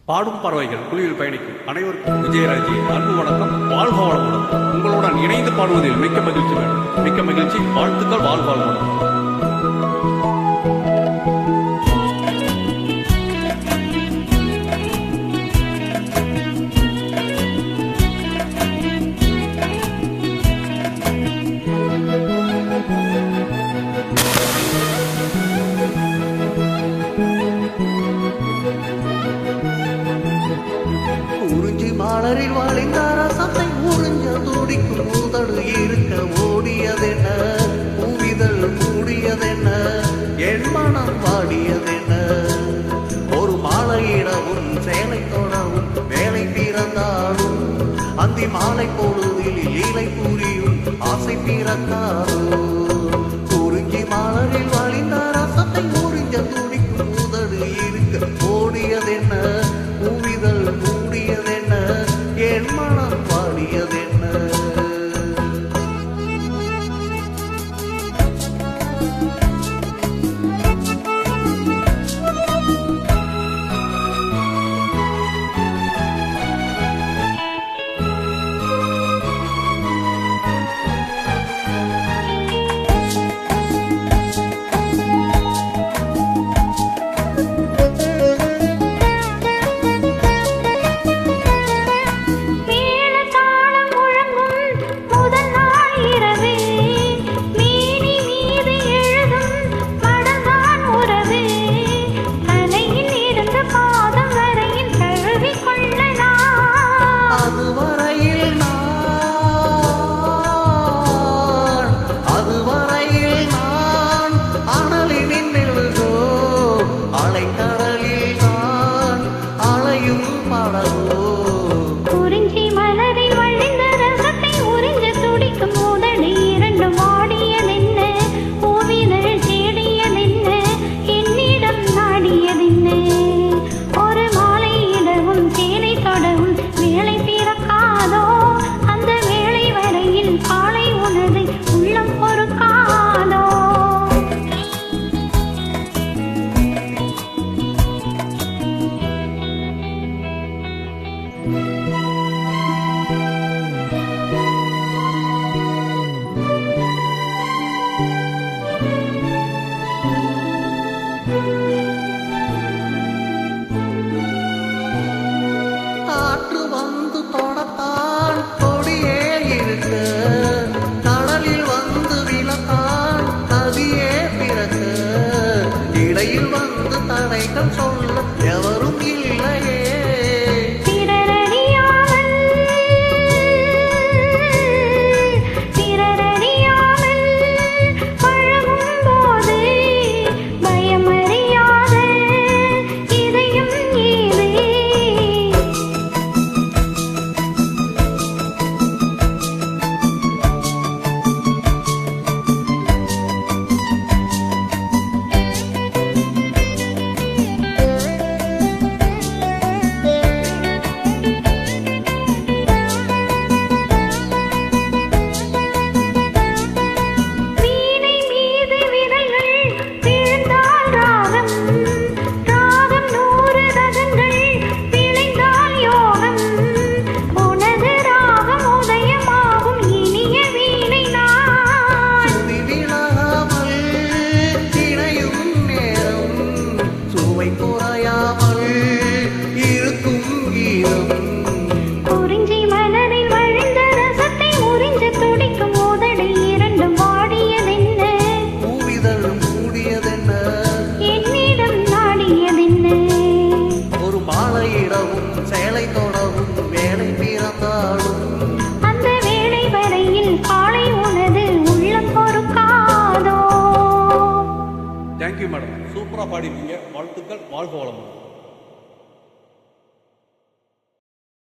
பாடும் பறவைகள் குழுவில் பயணிக்கும் அனைவருக்கும் விஜயராஜி அன்பு வணக்கம். வாழ்க வளமுடன். உங்களுடன் இணைந்து பாடுவதில் மிக்க மகிழ்ச்சி வேண்டும். மிக்க மகிழ்ச்சி. வாழ்த்துக்கள். வாழ்க வளமுடன். குறிஞ்சி மாலரில் வாழிந்தார சத்தை உறிஞ்ச துடிக்கும் உதடு இருக்க ஓடியதென்ன, பூவிதழ் மூடியதென்ன, என் மனம் வாடியதென்ன. ஒரு மாலையிடவும் சேலை தொடவும் வேலை பிறந்தாலும் அந்தி மாலை பொழுதில் லீலை புரியும் ஆசை பிறந்தாரோ. குறிஞ்சி மாலரில் வாழிந்தார சத்தை உறிஞ்ச துடிக்கும் உதடு இருக்க ஓடியதென்ன, பூவிதழ் மூடியதென்ன, என் மனம் பாடியதென்ன. குறிஞ்சி மலரில் வழிந்த ரசத்தை உறிஞ்ச துடிக்கும் உதடு இரண்டு வாடியதென்ன, பூவிதழ் தேடியதென்ன, என்னிடம் நாடியதென்ன. ஒரு மாலையிடவும் சேலை தொடவும் வேலை பிறக்காதோ, அந்த வேளை வரையில் காலை உனது உள்ளம் பொறுக்காதோ. காற்று வந்து தொடத்தான் கொடியே இருக்க, கடலில் வந்து விழத்தான் கதியே பிறக்க, இடையில் வந்து தடைகள் சொல்ல எவரும் இல்லையே. குறிஞ்சி மலரில் வழிந்த ரசத்தை உறிஞ்ச துடிக்கும் உதடு இரண்டும் வாடியதென்ன, பூவிதழ் மூடியதென்ன, என்னிடம் நாடியதென்ன. ஒரு மாலையிடவும் சேலை தொடவும் வேலை பிறந்தாலும் அந்த வேளை வரையில் காலை உனது உள்ளம் பொறுக்காதோ. Thank you madam. சூப்பரா பாடிருக்கீங்க. வாழ்த்துக்கள். வாழ்க வளமுடன்.